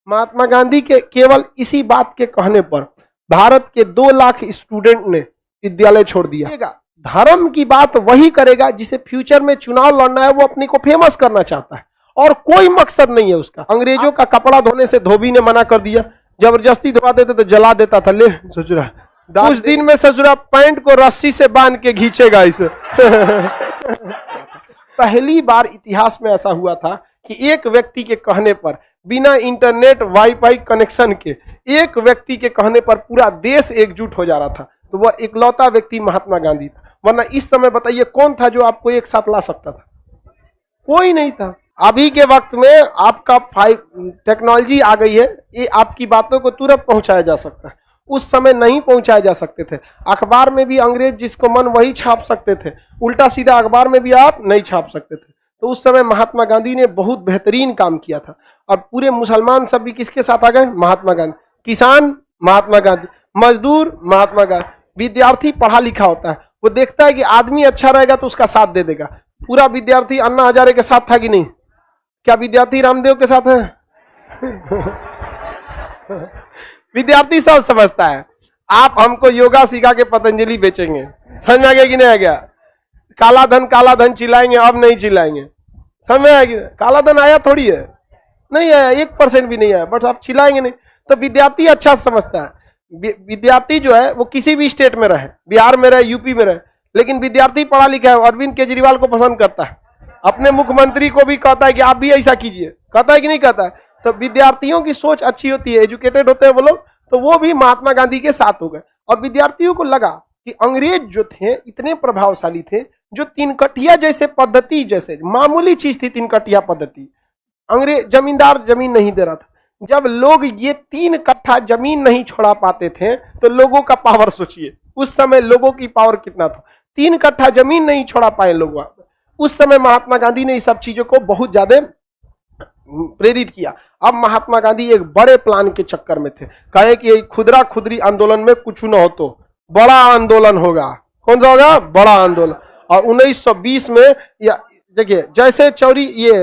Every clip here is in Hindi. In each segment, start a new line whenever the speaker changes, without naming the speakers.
महात्मा गांधी के केवल इसी बात के कहने पर भारत के 2 लाख स्टूडेंट ने विद्यालय छोड़ दिया। धर्म की बात वही करेगा जिसे फ्यूचर में चुनाव लड़ना है, वो अपने को फेमस करना चाहता है और कोई मकसद नहीं है उसका। अंग्रेजों का कपड़ा धोने से धोबी ने मना कर दिया, जबरदस्ती धोवा देते तो जला देता था। ले ससुरा कुछ दिन में ससुरा पैंट को रस्सी से बांध के खींचेगा इसे। पहली बार इतिहास में ऐसा हुआ था कि एक व्यक्ति के कहने पर, बिना इंटरनेट वाईफाई कनेक्शन के, एक व्यक्ति के कहने पर पूरा देश एकजुट हो जा रहा था, तो वह इकलौता व्यक्ति महात्मा गांधी था। वरना इस समय बताइए कौन था जो आपको एक साथ ला सकता था? कोई नहीं था। अभी के वक्त में आपका टेक्नोलॉजी आ गई है, ये आपकी बातों को तुरंत पहुंचाया जा सकता है। उस समय नहीं पहुंचाए जा सकते थे। अखबार में भी अंग्रेज जिसको मन वही छाप सकते थे, उल्टा सीधा अखबार में भी आप नहीं छाप सकते थे। तो उस समय महात्मा गांधी ने बहुत बेहतरीन काम किया था और पूरे मुसलमान सब भी किसके साथ आ गए? महात्मा गांधी। किसान महात्मा गांधी, मजदूर महात्मा गांधी, विद्यार्थी पढ़ा लिखा होता है, वो देखता है कि आदमी अच्छा रहेगा तो उसका साथ दे देगा। पूरा विद्यार्थी अन्ना हजारे के साथ था कि नहीं? क्या विद्यार्थी रामदेव के साथ है? विद्यार्थी सब समझता है। आप हमको योगा सिखा के पतंजलि बेचेंगे, समझ में आ गया कि नहीं आ गया? काला धन चिल्लाएंगे, अब नहीं चिल्लाएंगे। समझ में आया कि काला धन आया थोड़ी है, नहीं आया, 1% भी नहीं आया, बट आप चिल्लाएंगे नहीं। तो विद्यार्थी अच्छा समझता है। विद्यार्थी जो है वो किसी भी स्टेट में रहे, बिहार में रहे, यूपी में रहे, लेकिन विद्यार्थी पढ़ा लिखा है, अरविंद केजरीवाल को पसंद करता है, अपने मुख्यमंत्री को भी कहता है कि आप भी ऐसा कीजिए, कहता है कि नहीं कहता है? तो विद्यार्थियों की सोच अच्छी होती है, एजुकेटेड होते हैं वो लोग, तो वो भी महात्मा गांधी के साथ हो गए। और विद्यार्थियों को लगा कि अंग्रेज जो थे इतने प्रभावशाली थे, जो 3 कटिया जैसे पद्धति, जैसे मामूली चीज थी 3 कटिया पद्धति, अंग्रेज जमींदार जमीन नहीं दे रहा था। जब लोग ये 3 कट्ठा जमीन नहीं छोड़ा पाते थे तो लोगों का पावर सोचिए, उस समय लोगों की पावर कितना था। 3 कट्ठा जमीन नहीं छोड़ा पाए लोग। उस समय महात्मा गांधी ने इस सब चीजों को बहुत ज्यादा प्रेरित किया। अब महात्मा गांधी एक बड़े प्लान के चक्कर में थे, कहे कि खुदरा खुदरी आंदोलन में कुछ न हो तो बड़ा आंदोलन होगा। कौन सा होगा? बड़ा आंदोलन। और 1920 में या देखिए जैसे चौरी ये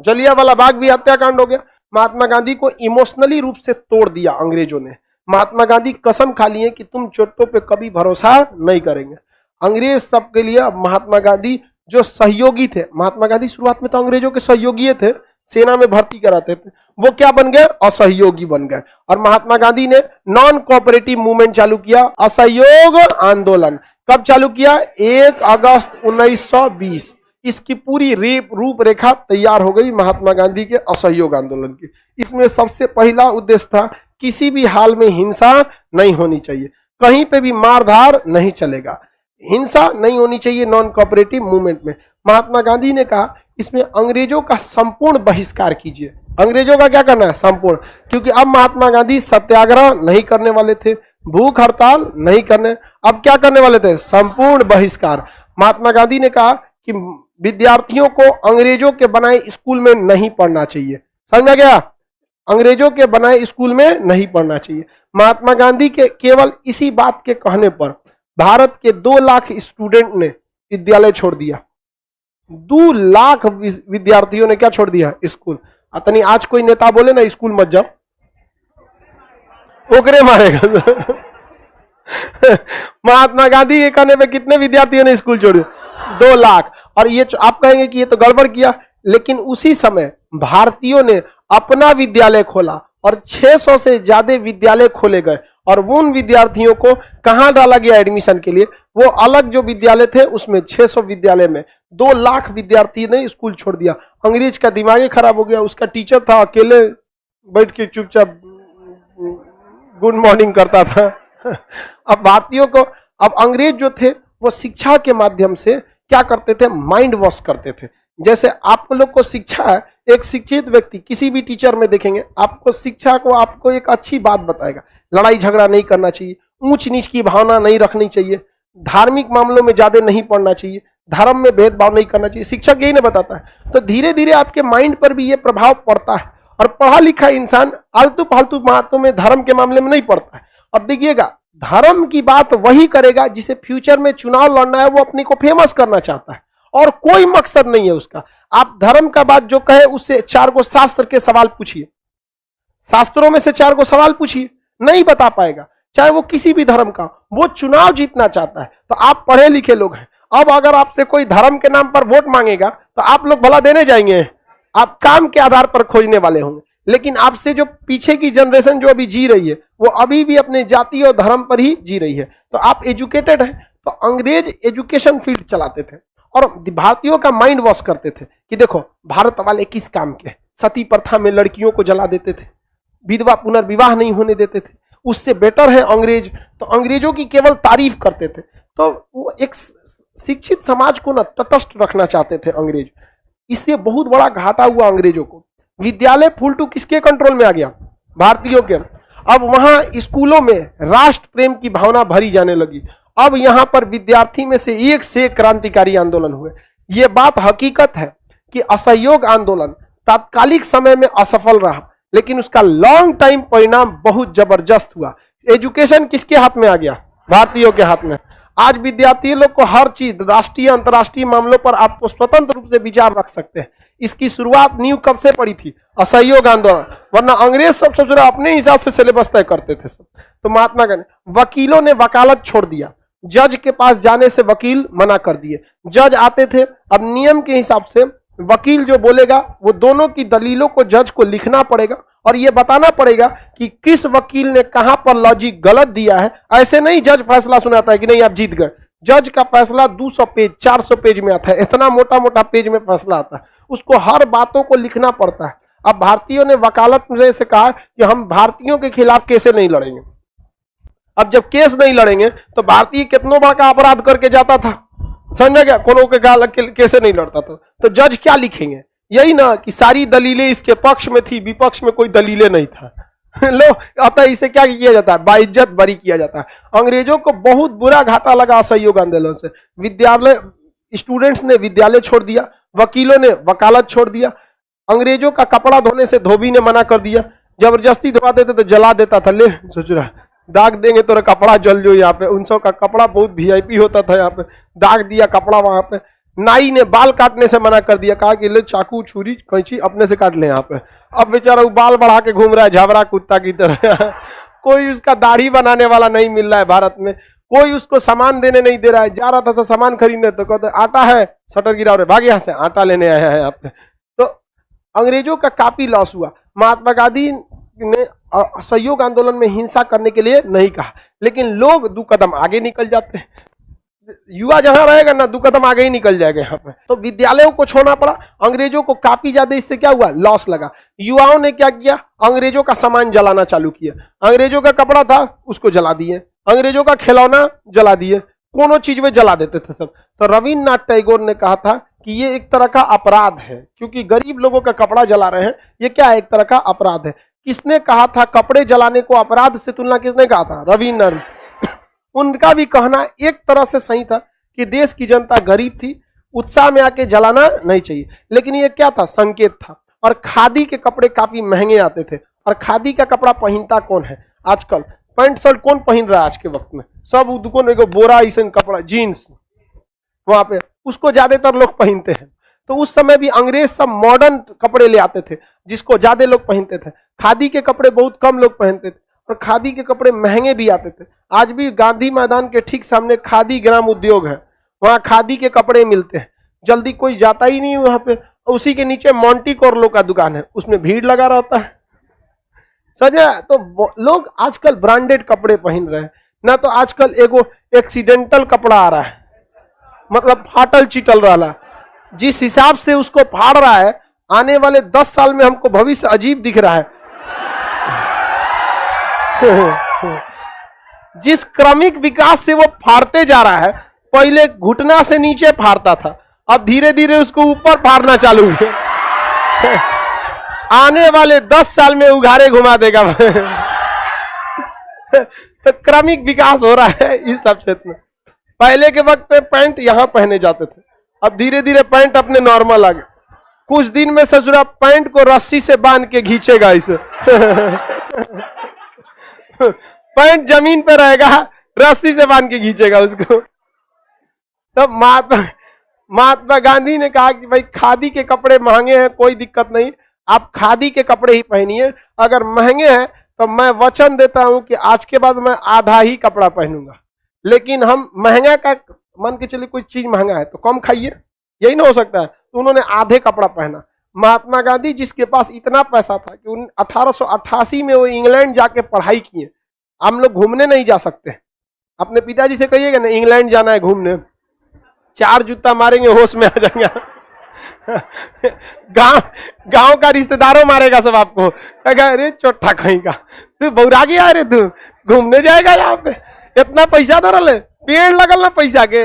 जलियांवाला बाग भी हत्याकांड हो गया, महात्मा गांधी को इमोशनली रूप से तोड़ दिया अंग्रेजों ने। महात्मा गांधी कसम खा लिए कि तुम चोटों पे कभी भरोसा नहीं करेंगे। अंग्रेज सबके लिए अब महात्मा गांधी जो सहयोगी थे, महात्मा गांधी शुरुआत में तो अंग्रेजों के सहयोगी थे, सेना में भर्ती कराते थे, वो क्या बन गए? असहयोगी बन गए। और महात्मा गांधी ने नॉन कोऑपरेटिव मूवमेंट चालू किया, असहयोग आंदोलन। कब चालू किया? 1 अगस्त 1920। इसकी पूरी रूपरेखा तैयार हो गई महात्मा गांधी के असहयोग आंदोलन की। इसमें सबसे पहला उद्देश्य था किसी भी हाल में हिंसा नहीं होनी चाहिए, कहीं पे भी मारधार नहीं चलेगा, हिंसा नहीं होनी चाहिए नॉन कोऑपरेटिव मूवमेंट में। महात्मा गांधी ने कहा इसमें अंग्रेजों का संपूर्ण बहिष्कार कीजिए। अंग्रेजों का क्या करना है? संपूर्ण। क्योंकि अब महात्मा गांधी सत्याग्रह नहीं करने वाले थे, भूख हड़ताल नहीं करने, अब क्या करने वाले थे? संपूर्ण बहिष्कार। महात्मा गांधी ने कहा कि विद्यार्थियों को अंग्रेजों के बनाए स्कूल में नहीं पढ़ना चाहिए। समझा गया? अंग्रेजों के बनाए स्कूल में नहीं पढ़ना चाहिए। महात्मा गांधी के केवल इसी बात के कहने पर भारत के 2 लाख स्टूडेंट ने विद्यालय छोड़ दिया। 2 लाख विद्यार्थियों ने क्या छोड़ दिया? स्कूल। अतनी आज कोई नेता बोले ना स्कूल मत जाओ, ओकरे मारेगा। महात्मा गांधी के कहने पे कितने विद्यार्थियों ने स्कूल छोड़ दिया? 2 लाख। और ये आप कहेंगे कि ये तो गड़बड़ किया, लेकिन उसी समय भारतीयों ने अपना विद्यालय खोला और 600 से ज्यादा विद्यालय खोले गए। और उन विद्यार्थियों को कहां डाला गया एडमिशन के लिए? वो अलग जो विद्यालय थे उसमें 600 विद्यालय में 2 लाख विद्यार्थी ने स्कूल छोड़ दिया। अंग्रेज का दिमाग ही खराब हो गया। उसका टीचर था, अकेले बैठ के चुपचाप गुड मॉर्निंग करता था। अब भारतीयों को, अब अंग्रेज जो थे वो शिक्षा के माध्यम से क्या करते थे? माइंड वॉश करते थे। जैसे आप लोग को शिक्षा है, एक शिक्षित व्यक्ति किसी भी टीचर में देखेंगे आपको शिक्षा को आपको एक अच्छी बात बताएगा, लड़ाई झगड़ा नहीं करना चाहिए, ऊंच नीच की भावना नहीं रखनी चाहिए, धार्मिक मामलों में ज्यादा नहीं पढ़ना चाहिए, धर्म में भेदभाव नहीं करना चाहिए। शिक्षक यही ना बताता है। तो धीरे धीरे आपके माइंड पर भी ये प्रभाव पड़ता है। और पढ़ा लिखा इंसान आलतू फालतू बातों में, धर्म के मामले में नहीं पड़ता है। अब देखिएगा, धर्म की बात वही करेगा जिसे फ्यूचर में चुनाव लड़ना है, वो अपने को फेमस करना चाहता है और कोई मकसद नहीं है उसका। आप धर्म का बात जो कहे उससे 4 गो शास्त्र के सवाल पूछिए, शास्त्रों में से 4 को सवाल पूछिए, नहीं बता पाएगा, चाहे वो किसी भी धर्म का। वो चुनाव जीतना चाहता है, तो आप पढ़े लिखे लोग हैं, अब अगर आपसे कोई धर्म के नाम पर वोट मांगेगा तो आप लोग भला देने जाएंगे? आप काम के आधार पर खोजने वाले होंगे। लेकिन आपसे जो पीछे की जनरेशन जो अभी जी रही है, वो अभी भी अपने जाति और धर्म पर ही जी रही है। तो आप एजुकेटेड हैं। तो अंग्रेज एजुकेशन फील्ड चलाते थे और भारतीयों का माइंड वॉश करते थे कि देखो भारत वाले किस काम के, सती प्रथा में लड़कियों को जला देते थे, विधवा पुनर्विवाह नहीं होने देते थे, उससे बेटर है अंग्रेज। तो अंग्रेजों की केवल तारीफ करते थे। तो वो एक शिक्षित समाज को ना तटस्थ रखना चाहते थे अंग्रेज। इससे बहुत बड़ा घाटा हुआ अंग्रेजों को। विद्यालय फुल टू किसके कंट्रोल में आ गया? भारतीयों के। अब वहां स्कूलों में राष्ट्र प्रेम की भावना भरी जाने लगी। अब यहां पर विद्यार्थी में से एक क्रांतिकारी आंदोलन हुए। यह बात हकीकत है कि असहयोग आंदोलन तात्कालिक समय में असफल रहा, लेकिन उसका लॉन्ग टाइम परिणाम बहुत जबरदस्त हुआ। एजुकेशन किसके हाथ में आ गया? भारतीयों के हाथ में। आज विद्यार्थी लोग को हर चीज, राष्ट्रीय अंतर्राष्ट्रीय मामलों पर आपको स्वतंत्र रूप से विचार रख सकते हैं। इसकी शुरुआत नींव कब से पड़ी थी? असहयोग आंदोलन। वरना अंग्रेज सब अपने हिसाब से सिलेबस तय करते थे सब। तो महात्मा गांधी, वकीलों ने वकालत छोड़ दिया, जज के पास जाने से वकील मना कर दिए। जज आते थे, अब नियम के हिसाब से वकील जो बोलेगा वो दोनों की दलीलों को जज को लिखना पड़ेगा और ये बताना पड़ेगा कि किस वकील ने कहां पर लॉजिक गलत दिया है। ऐसे नहीं जज फैसला सुनाता है कि नहीं आप जीत गए। जज का फैसला 200 पेज 400 पेज में आता है, इतना मोटा मोटा पेज में फैसला आता है, उसको हर बातों को लिखना पड़ता है। अब भारतीयों ने वकालत से कहा कि हम भारतीयों के खिलाफ कैसे नहीं लड़ेंगे। अब जब केस नहीं लड़ेंगे तो भारतीय कितनों बड़ा का अपराध करके जाता था, समझा क्या? कोनो के गाल कैसे नहीं लड़ता था। तो जज क्या लिखेंगे? यही ना कि सारी दलीलें इसके पक्ष में थी, विपक्ष में कोई दलीलें नहीं था। लो, अतः इसे क्या किया जाता है? बाइज्जत बरी किया जाता है। अंग्रेजों को बहुत बुरा घाटा लगा असहयोग आंदोलन से। विद्यालय स्टूडेंट्स ने विद्यालय छोड़ दिया, वकीलों ने वकालत छोड़ दिया, अंग्रेजों का कपड़ा धोने से धोबी ने मना कर दिया, जबरदस्ती धोवा देते तो जला देता था। ले सोच रहा दाग देंगे तो कपड़ा जल जो। यहाँ पे 900 का कपड़ा बहुत वीआईपी होता था, यहाँ पे दाग दिया कपड़ा। वहां पे नाई ने बाल काटने से मना कर दिया, कहा कि ले चाकू छुरी कैंची अपने से काट ले यहाँ पे। अब बेचारा वो बाल बढ़ा के घूम रहा है झबरा कुत्ता की तरह। कोई उसका दाढ़ी बनाने वाला नहीं मिल रहा है भारत में, कोई उसको सामान देने नहीं दे रहा है। जा रहा था सामान खरीदने तो कहते आटा है, शटर गिरा रहे, भाग यहाँ से, आटा लेने आया है यहाँ पे। तो अंग्रेजों का काफी लॉस हुआ। महात्मा गांधी ने असहयोग आंदोलन में हिंसा करने के लिए नहीं कहा, लेकिन लोग 2 कदम आगे निकल जाते हैं। युवा जहां रहेगा ना 2 कदम आगे ही निकल जाएगा यहाँ पे। तो विद्यालयों को छोड़ना पड़ा, अंग्रेजों को काफी ज्यादा इससे क्या हुआ? लॉस लगा। युवाओं ने क्या किया? अंग्रेजों का सामान जलाना चालू किया। अंग्रेजों का कपड़ा था उसको जला दिए, अंग्रेजों का खिलौना जला दिए, कोनो चीज में जला देते थे सब। तो रविन्द्रनाथ टैगोर ने कहा था कि ये एक तरह का अपराध है, क्योंकि गरीब लोगों का कपड़ा जला रहे हैं, ये क्या है? एक तरह का अपराध है। किसने कहा था कपड़े जलाने को अपराध से तुलना? किसने कहा था? रविन्द्रनाथ। उनका भी कहना एक तरह से सही था कि देश की जनता गरीब थी, उत्साह में आके जलाना नहीं चाहिए। लेकिन ये क्या था? संकेत था। और खादी के कपड़े काफी महंगे आते थे, और खादी का कपड़ा पहनता कौन है आजकल? पैंट शर्ट कौन पहन रहा है आज के वक्त में? सब दुकान एगो बोरा ऐसा कपड़ा, जीन्स, वहां पे उसको ज्यादातर लोग पहनते हैं। तो उस समय भी अंग्रेज सब मॉडर्न कपड़े ले आते थे जिसको ज्यादा लोग पहनते थे। खादी के कपड़े बहुत कम लोग पहनते थे, और खादी के कपड़े महंगे भी आते थे। आज भी गांधी मैदान के ठीक सामने खादी ग्राम उद्योग है, वहां खादी के कपड़े मिलते हैं। जल्दी कोई जाता ही नहीं वहां पे। उसी के नीचे मोंटी कोर्लो का दुकान है, उसमें भीड़ लगा रहता है। सजा तो लोग आजकल ब्रांडेड कपड़े पहन रहे हैं ना। तो आजकल एगो एक्सीडेंटल कपड़ा आ रहा है, मतलब फाटल चिटल रहा है। जिस हिसाब से उसको फाड़ रहा है, आने वाले 10 साल में हमको भविष्य अजीब दिख रहा है। जिस क्रमिक विकास से वो फाड़ते जा रहा है, पहले घुटना से नीचे फाड़ता था, अब धीरे धीरे उसको ऊपर फाड़ना चालू है। आने वाले 10 साल में उघारे घुमा देगा। क्रमिक विकास हो रहा है इस सब क्षेत्र में। पहले के वक्त पे पैंट यहां पहने जाते थे, अब धीरे धीरे पैंट अपने नॉर्मल आ गए। कुछ दिन में ससुरा पैंट को रस्सी से बांध के खींचेगा इसे। पैंट जमीन पे रहेगा, रस्सी से बांध के खींचेगा उसको। तब महात्मा गांधी ने कहा कि भाई खादी के कपड़े महंगे हैं, कोई दिक्कत नहीं, आप खादी के कपड़े ही पहनिए, अगर महंगे हैं तो मैं वचन देता हूं कि आज के बाद मैं आधा ही कपड़ा पहनूंगा। लेकिन हम महंगा का मान के चलिए कोई चीज महंगा है तो कम खाइए, यही ना हो सकता है। तो उन्होंने आधे कपड़ा पहना। महात्मा गांधी जिसके पास इतना पैसा था कि 1888 में वो इंग्लैंड जाके पढ़ाई किए। हम लोग घूमने नहीं जा सकते, अपने पिताजी से कहिएगा ना इंग्लैंड जाना है घूमने, 4 जूता मारेंगे होश में आ जाएंगे। गांव का रिश्तेदारों मारेगा सब आपको, अरे चोट्टा कहीं का, तू बौरा गया, अरे तू घूमने जाएगा यहाँ पे, इतना पैसा धरल है, पेड़ लगल ना पैसा के।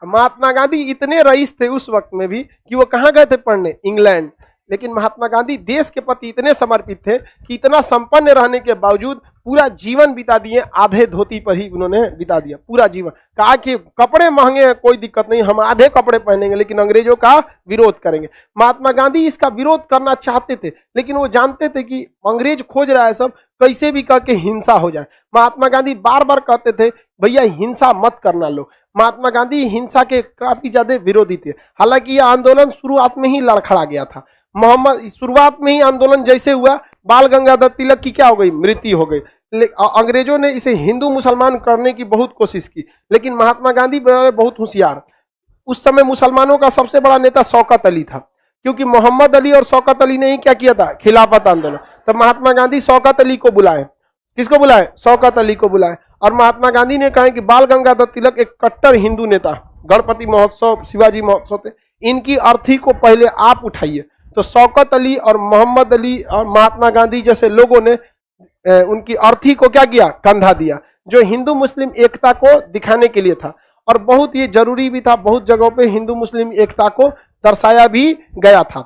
महात्मा गांधी इतने रईस थे उस वक्त में भी कि वो कहाँ गए थे पढ़ने, इंग्लैंड। लेकिन महात्मा गांधी देश के प्रति इतने समर्पित थे कि इतना संपन्न रहने के बावजूद पूरा जीवन बिता दिए आधे धोती पर ही उन्होंने बिता दिया पूरा जीवन। कहा कि कपड़े महंगे हैं कोई दिक्कत नहीं, हम आधे कपड़े पहनेंगे लेकिन अंग्रेजों का विरोध करेंगे। महात्मा गांधी इसका विरोध करना चाहते थे, लेकिन वो जानते थे कि अंग्रेज खोज रहा है सब, कैसे भी करके हिंसा हो जाए। महात्मा गांधी बार बार कहते थे भैया हिंसा मत करना लोग। महात्मा गांधी हिंसा के काफी ज्यादा विरोधी थे। हालांकि यह आंदोलन शुरुआत में ही लड़खड़ा गया था। शुरुआत में ही आंदोलन जैसे हुआ, बाल गंगाधर तिलक की क्या हो गई, मृत्यु हो गई। अंग्रेजों ने इसे हिंदू मुसलमान करने की बहुत कोशिश की, लेकिन महात्मा गांधी बहुत होशियार। उस समय मुसलमानों का सबसे बड़ा नेता शौकत अली था, क्योंकि मोहम्मद अली और शौकत अली ने ही क्या किया था, खिलाफत आंदोलन। तो महात्मा गांधी शौकत अली को बुलाए। किसको बुलाए? शौकत अली को बुलाए। और महात्मा गांधी ने कहा कि बाल गंगाधर तिलक एक कट्टर हिंदू नेता, गणपति महोत्सव, शिवाजी महोत्सव थे, इनकी अर्थी को पहले आप उठाइए। तो शौकत अली और मोहम्मद अली और महात्मा गांधी जैसे लोगों ने उनकी अर्थी को क्या किया, कंधा दिया, जो हिंदू मुस्लिम एकता को दिखाने के लिए था और बहुत ये जरूरी भी था। बहुत जगहों पे हिंदू मुस्लिम एकता को दर्शाया भी गया था,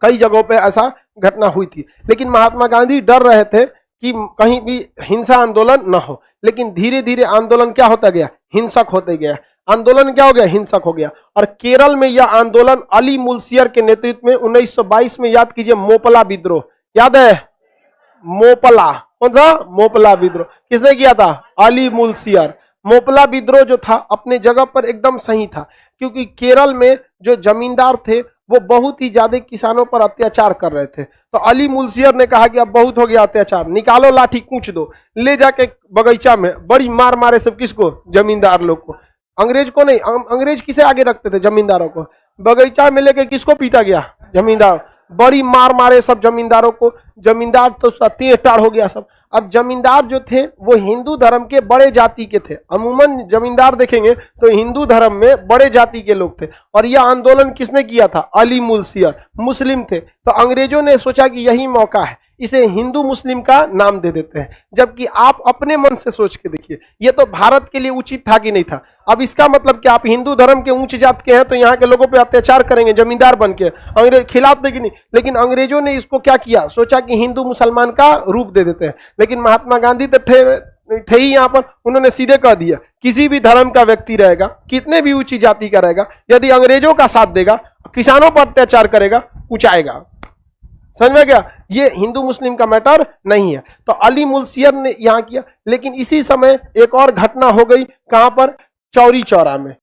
कई जगहों पे ऐसा घटना हुई थी। लेकिन महात्मा गांधी डर रहे थे कि कहीं भी हिंसा आंदोलन न हो। लेकिन धीरे धीरे आंदोलन क्या होता गया, हिंसक होते गया। आंदोलन क्या हो गया, हिंसक हो गया। और केरल में यह आंदोलन अली मुल्सियर के नेतृत्व में 1922 में, याद कीजिए, मोपला विद्रोह, याद है मोपला, कौन सा मोपला विद्रोह, किसने किया था, अली मुल्सियर। मोपला विद्रोह जो था अपने जगह पर एकदम सही था, क्योंकि केरल में जो जमींदार थे वो बहुत ही ज्यादा किसानों पर अत्याचार कर रहे थे। तो अली मुल्सियर ने कहा कि अब बहुत हो गया अत्याचार, निकालो लाठी, कूच दो, ले जाके बगीचा में बड़ी मार मारे सब, किसको, जमींदार लोग को, अंग्रेज को नहीं। अंग्रेज किसे आगे रखते थे, जमींदारों को। बगीचा में लेके किसको पीटा गया, जमींदार, बड़ी मार मारे सब जमींदारों को। जमींदार तो तीर टाड़ हो गया सब। अब जमींदार जो थे वो हिंदू धर्म के बड़े जाति के थे। अमूमन जमींदार देखेंगे तो हिंदू धर्म में बड़े जाति के लोग थे। और यह आंदोलन किसने किया था, अली मुल्सियर, मुस्लिम थे। तो अंग्रेजों ने सोचा कि यही मौका है, इसे हिंदू मुस्लिम का नाम दे देते हैं। जबकि आप अपने मन से सोच के देखिए, ये तो भारत के लिए उचित था कि नहीं था। अब इसका मतलब कि आप हिंदू धर्म के ऊंच जात के हैं तो यहाँ के लोगों पे अत्याचार करेंगे जमींदार बन के, अंग्रेज खिलाफ देगी नहीं। लेकिन अंग्रेजों ने इसको क्या किया, सोचा कि हिंदू मुसलमान का रूप दे देते हैं। लेकिन महात्मा गांधी तो थे ही यहाँ पर, उन्होंने सीधे कह दिया किसी भी धर्म का व्यक्ति रहेगा, कितने भी ऊंची जाति का रहेगा, यदि अंग्रेजों का साथ देगा, किसानों पर अत्याचार करेगा, उचाएगा। समझ में गया, ये हिंदू मुस्लिम का मैटर नहीं है। तो अली मुल्सियर ने यहां किया। लेकिन इसी समय एक और घटना हो गई, कहां पर, चौरी चौरा में।